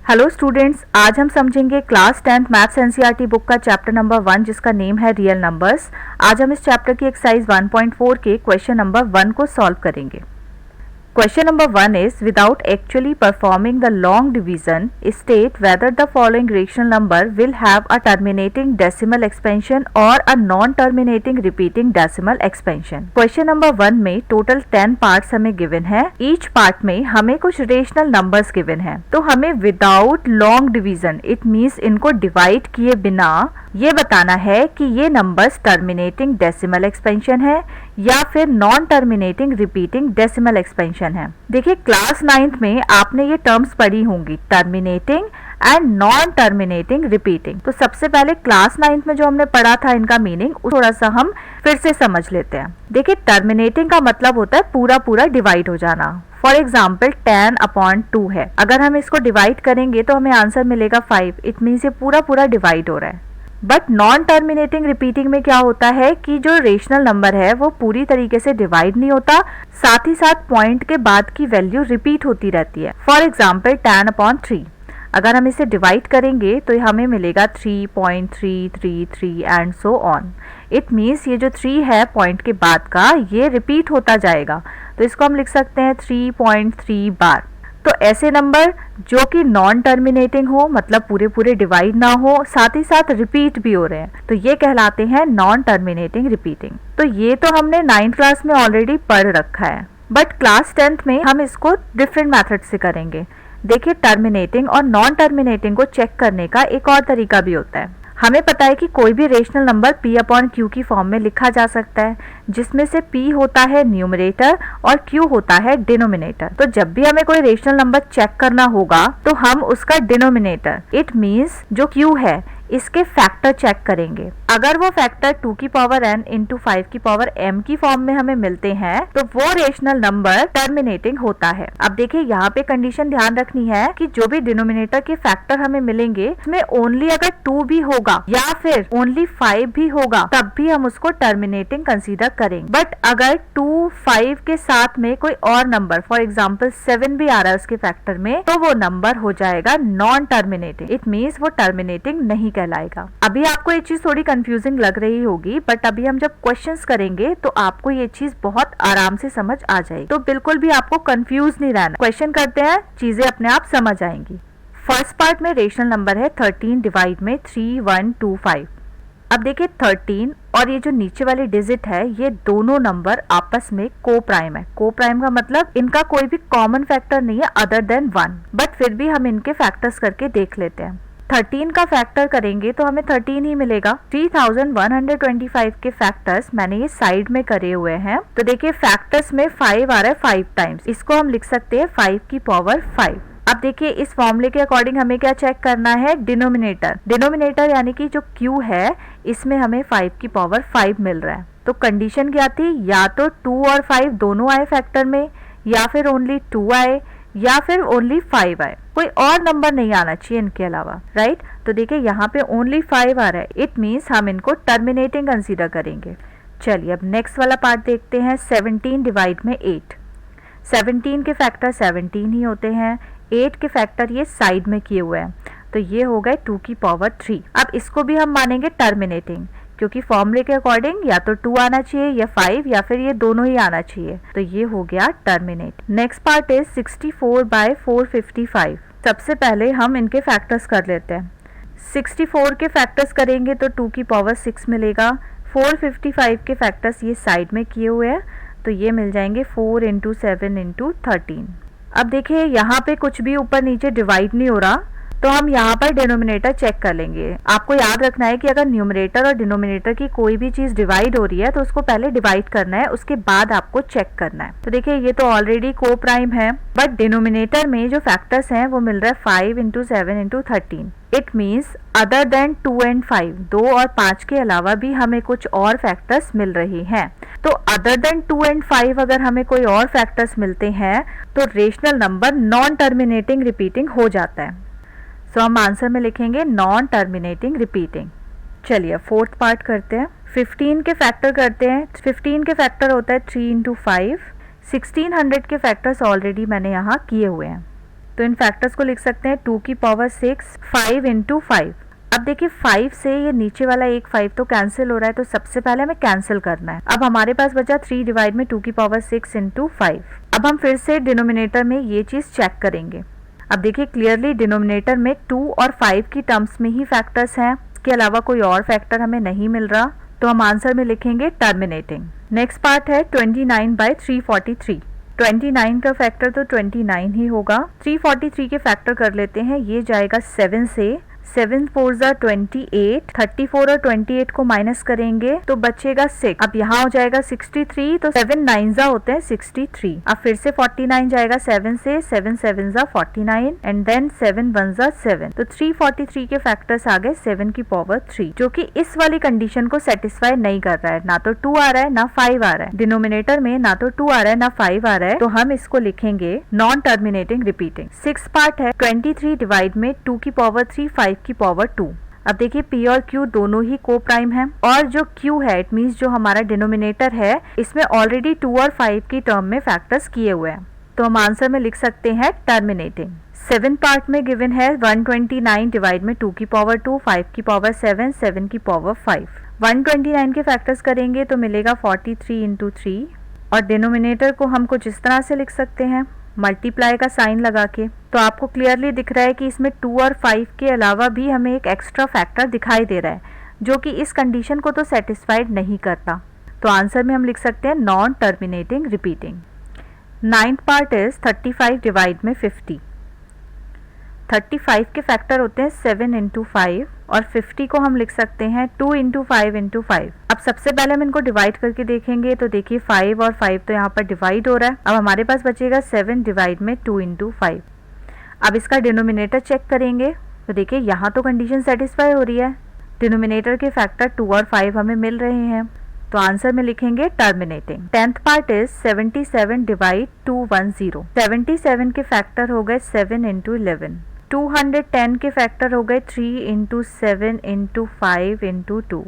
Hello students, आज हम समझेंगे class 10th maths NCERT book का चैप्टर नंबर 1 जिसका नेम है रियल नंबर्स। आज हम इस चैप्टर की एक्सरसाइज 1.4 के क्वेश्चन नंबर 1 को सॉल्व करेंगे। Question number 1 is, without actually performing the long division, state whether the following rational number will have a terminating decimal expansion or a non-terminating repeating decimal expansion. Question number 1 में total 10 parts हमें given है। Each part में हमें कुछ rational numbers given है। तो हमें without long division, it means इनको divide किए बिना ये बताना है कि ये नंबर्स टर्मिनेटिंग डेसिमल एक्सपेंशन है या फिर non terminating repeating decimal expansion है। देखिए क्लास 9th में आपने ये टर्म्स पढ़ी होंगी, terminating and non terminating repeating. तो सबसे पहले क्लास 9th में जो हमने पढ़ा था इनका मीनिंग थोड़ा सा हम फिर से समझ लेते हैं। देखिए टर्मिनेटिंग का मतलब होता है पूरा पूरा डिवाइड हो जाना। फॉर एग्जाम्पल 10/2 है, अगर हम इसको डिवाइड करेंगे तो हमें आंसर मिलेगा 5। इट मीन्स ये पूरा पूरा डिवाइड हो रहा है। बट नॉन टर्मिनेटिंग रिपीटिंग में क्या होता है कि जो रेशनल नंबर है वो पूरी तरीके से डिवाइड नहीं होता, साथ ही साथ पॉइंट के बाद की वैल्यू रिपीट होती रहती है। फॉर एग्जाम्पल 10/3, अगर हम इसे डिवाइड करेंगे तो हमें मिलेगा 3.333 and so on. It means ये जो 3 है पॉइंट के बाद का, ये रिपीट होता जाएगा। तो इसको हम लिख सकते हैं 3.3 बार। तो ऐसे नंबर जो कि नॉन टर्मिनेटिंग हो, मतलब पूरे पूरे डिवाइड ना हो, साथ ही साथ रिपीट भी हो रहे हैं, तो ये कहलाते हैं नॉन टर्मिनेटिंग रिपीटिंग। तो ये तो हमने 9th क्लास में ऑलरेडी पढ़ रखा है, बट क्लास 10th में हम इसको डिफरेंट मेथड से करेंगे। देखिए टर्मिनेटिंग और नॉन टर्मिनेटिंग को चेक करने का एक और तरीका भी होता है। हमें पता है कि कोई भी रेशनल नंबर P/Q की फॉर्म में लिखा जा सकता है, जिसमें से P होता है न्यूमरेटर और Q होता है डिनोमिनेटर। तो जब भी हमें कोई रेशनल नंबर चेक करना होगा तो हम उसका डिनोमिनेटर, इट मीन्स जो Q है, इसके फैक्टर चेक करेंगे। अगर वो फैक्टर 2 की पावर n इंटू 5 की पावर m की फॉर्म में हमें मिलते हैं तो वो रेशनल नंबर टर्मिनेटिंग होता है। अब देखिए यहाँ पे कंडीशन ध्यान रखनी है कि जो भी डिनोमिनेटर के फैक्टर हमें मिलेंगे उसमें ओनली अगर 2 भी होगा या फिर ओनली 5 भी होगा तब भी हम उसको टर्मिनेटिंग कंसीडर करेंगे। बट अगर 2, 5 के साथ में कोई और नंबर, फॉर एग्जाम्पल 7 भी आ रहा है उसके फैक्टर में, तो वो नंबर हो जाएगा नॉन टर्मिनेटिंग। इट मीन्स वो टर्मिनेटिंग नहीं कहलाएगा। अभी आपको ये चीज थोड़ी कंफ्यूजिंग लग रही होगी, बट अभी हम जब क्वेश्चंस करेंगे तो आपको ये चीज बहुत आराम से समझ आ जाएगी। तो बिल्कुल भी आपको कंफ्यूज नहीं रहना। क्वेश्चन करते हैं, चीजें अपने आप समझ आएंगी। फर्स्ट पार्ट में रेशनल नंबर है 13 डिवाइड में 3125। अब देखिए 13 और ये जो नीचे वाली डिजिट है, ये दोनों नंबर आपस में को प्राइम है। को प्राइम का मतलब इनका कोई भी कॉमन फैक्टर नहीं है अदर देन 1, बट फिर भी हम इनके फैक्टर्स करके देख लेते हैं। 13 का फैक्टर करेंगे तो हमें 13 ही मिलेगा। 3125 के फैक्टर्स मैंने ये साइड में करे हुए हैं। तो देखिए फैक्टर्स में 5 आ रहा है 5 टाइम्स, इसको हम लिख सकते हैं 5 की पावर 5। अब देखिए इस फॉर्मूले के अकॉर्डिंग हमें क्या चेक करना है, डिनोमिनेटर। डिनोमिनेटर यानी कि जो Q है इसमें हमें 5 की पावर 5 मिल रहा है। तो कंडीशन क्या थी, या तो 2 और 5 दोनों आए फैक्टर में, या फिर ओनली 2 आए, या फिर ओनली 5 आए, कोई और नंबर नहीं आना चाहिए इनके अलावा, राइट। तो देखिए यहाँ पे ओनली 5 आ रहा है, इट मीन्स हम इनको टर्मिनेटिंग कंसीडर करेंगे। चलिए अब नेक्स्ट वाला पार्ट देखते हैं, 17 डिवाइड में 8। 17 के फैक्टर 17 ही होते हैं, 8 के फैक्टर ये साइड में किए हुए हैं, तो ये हो गए 2 की पावर 3। अब इसको भी हम मानेंगे टर्मिनेटिंग, क्योंकि फॉर्मूले के अकॉर्डिंग या तो 2 आना चाहिए या 5 या फिर ये दोनों ही आना चाहिए, तो ये हो गया टर्मिनेट। Next part is 64/455। सबसे पहले हम इनके फैक्टर्स कर लेते हैं। 64 के फैक्टर्स करेंगे तो 2 की पावर 6 मिलेगा। 455 के फैक्टर्स ये साइड में किए हुए हैं, तो ये मिल जाएंगे 4 इंटू 7 इंटू 13। अब देखिए यहाँ पे कुछ भी ऊपर नीचे डिवाइड नहीं हो रहा, तो हम यहाँ पर डिनोमिनेटर चेक कर लेंगे। आपको याद रखना है कि अगर न्यूमरेटर और डिनोमिनेटर की कोई भी चीज डिवाइड हो रही है तो उसको पहले डिवाइड करना है, उसके बाद आपको चेक करना है। तो देखिए ये तो ऑलरेडी को प्राइम है, बट डिनोमिनेटर में जो फैक्टर्स हैं वो मिल रहा है 5 into 7 into 13। It means other than 2 and 5, 2 और 5 के अलावा भी हमें कुछ और फैक्टर्स मिल रहे हैं। तो अदर देन 2 एंड 5 अगर हमें कोई और फैक्टर्स मिलते हैं तो rational number non terminating repeating हो जाता है। सो हम आंसर में लिखेंगे नॉन टर्मिनेटिंग रिपीटिंग। चलिए फोर्थ पार्ट करते हैं। 15 के फैक्टर करते हैं। 15 के फैक्टर होता है 3 इंटू 5। 1600 के फैक्टर्स ऑलरेडी मैंने यहाँ किए हुए हैं। तो इन फैक्टर्स को लिख सकते हैं 2 की पावर 6 5 इंटू 5। अब देखिए 5 से ये नीचे वाला एक 5 तो कैंसिल हो रहा है, तो सबसे पहले हमें कैंसिल करना है। अब हमारे पास बचा 3 डिवाइड में 2 की पावर 6 इंटू 5। अब हम फिर से डिनोमिनेटर में ये चीज चेक करेंगे। अब देखिए क्लियरली डिनोमिनेटर में 2 और 5 की टर्म्स में ही फैक्टर्स हैं, इसके अलावा कोई और फैक्टर हमें नहीं मिल रहा, तो हम आंसर में लिखेंगे टर्मिनेटिंग। नेक्स्ट पार्ट है 29/343। 29 का फैक्टर तो 29 ही होगा। 343 के फैक्टर कर लेते हैं, ये जाएगा 7 से। 7 4 जा 28, 34 और 28 को माइनस करेंगे तो बचेगा 6। अब यहाँ हो जाएगा 63, तो 7 9 जा होते हैं 63। अब फिर से 49 जाएगा 7 से, 7 7 जा 49 एंड देन 7 1 जा 7। तो 343 के फैक्टर्स आ गए 7 की पावर 3, जो कि इस वाली कंडीशन को सेटिस्फाई नहीं कर रहा है। ना तो 2 आ रहा है ना 5 आ रहा है, डिनोमिनेटर में ना तो 2 आ रहा है ना 5 आ रहा है, तो हम इसको लिखेंगे नॉन टर्मिनेटिंग रिपीटिंग। 6 पार्ट है 23 डिवाइड में 2 की पावर 3 5 की पावर 2। अब देखिए P और Q दोनों ही को प्राइम है, और जो Q है इट मीन्स जो हमारा डिनोमिनेटर है इसमें ऑलरेडी 2 और 5 की टर्म में फैक्टर्स किए हुए हैं, तो हम आंसर में लिख सकते हैं टर्मिनेटिंग। 7 पार्ट में गिवन है 129 डिवाइड में 2 की पावर 2 5 की पावर 7 7 की पावर 5। 129 के फैक्टर्स करेंगे तो मिलेगा 43 इंटू 3, और डिनोमिनेटर को हम कुछ इस तरह से लिख सकते हैं मल्टीप्लाई का साइन लगा के। तो आपको क्लियरली दिख रहा है कि इसमें 2 और 5 के अलावा भी हमें एक एक्स्ट्रा फैक्टर दिखाई दे रहा है, जो कि इस कंडीशन को तो सेटिस्फाइड नहीं करता, तो आंसर में हम लिख सकते हैं non terminating repeating. 9th part is 35 divide में 50। 35 के फैक्टर होते हैं 7 इंटू 5, और 50 को हम लिख सकते हैं 2 इंटू 5 इंटू 5। अब सबसे पहले हम इनको डिवाइड करके देखेंगे, तो देखिए 5 और 5 तो यहाँ पर डिवाइड हो रहा है। अब हमारे पास बचेगा 7 डिवाइड में 2 इंटू 5। अब इसका डिनोमिनेटर चेक करेंगे, तो देखिए यहाँ तो कंडीशन सेटिस्फाई हो रही है, डिनोमिनेटर के फैक्टर 2 और 5 हमें मिल रहे हैं, तो आंसर में लिखेंगे terminating. 10th part is 77 divide 210। 77 के फैक्टर हो गए 7 इंटू 11। 210 के फैक्टर हो गए 3 इंटू 7 इंटू 5 इंटू 2।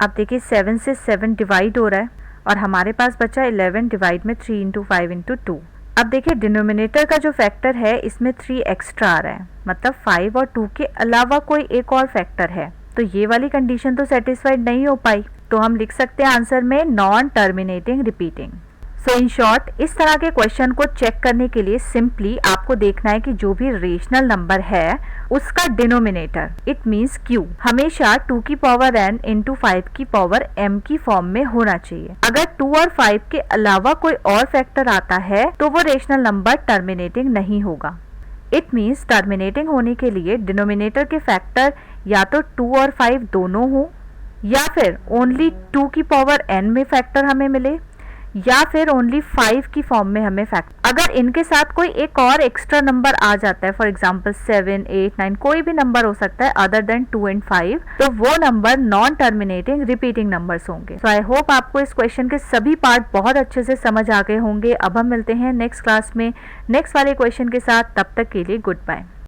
अब देखिए 7 से 7 डिवाइड हो रहा है, और हमारे पास बचा 11 डिवाइड में 3 इंटू 5 इंटू 2। अब देखिए डिनोमिनेटर का जो फैक्टर है इसमें 3 एक्स्ट्रा आ रहा है, मतलब 5 और 2 के अलावा कोई एक और फैक्टर है, तो ये वाली कंडीशन तो सेटिस्फाइड नहीं हो पाई, तो हम लिख सकते हैं आंसर में non terminating repeating. So in short, इस तरह के क्वेश्चन को चेक करने के लिए सिंपली आपको देखना है कि जो भी रेशनल नंबर है उसका डिनोमिनेटर इट मींस Q हमेशा 2 की पावर n इंटू 5 की पावर m की फॉर्म में होना चाहिए। अगर 2 और 5 के अलावा कोई और फैक्टर आता है तो वो रेशनल नंबर टर्मिनेटिंग नहीं होगा। इट मीन्स टर्मिनेटिंग होने के लिए डिनोमिनेटर के फैक्टर या तो 2 और 5 दोनों हो, या फिर ओनली 2 की पावर n में फैक्टर हमें मिले, या फिर ओनली 5 की फॉर्म में हमें फैक्टर। अगर इनके साथ कोई एक और एक्स्ट्रा नंबर आ जाता है, फॉर एग्जांपल 7 8 9 कोई भी नंबर हो सकता है अदर देन 2 एंड 5, तो वो number non terminating repeating numbers होंगे। सो आई होप आपको इस क्वेश्चन के सभी पार्ट बहुत अच्छे से समझ आ गए होंगे। अब हम मिलते हैं नेक्स्ट क्लास में नेक्स्ट वाले क्वेश्चन के साथ, तब तक के लिए गुड बाय।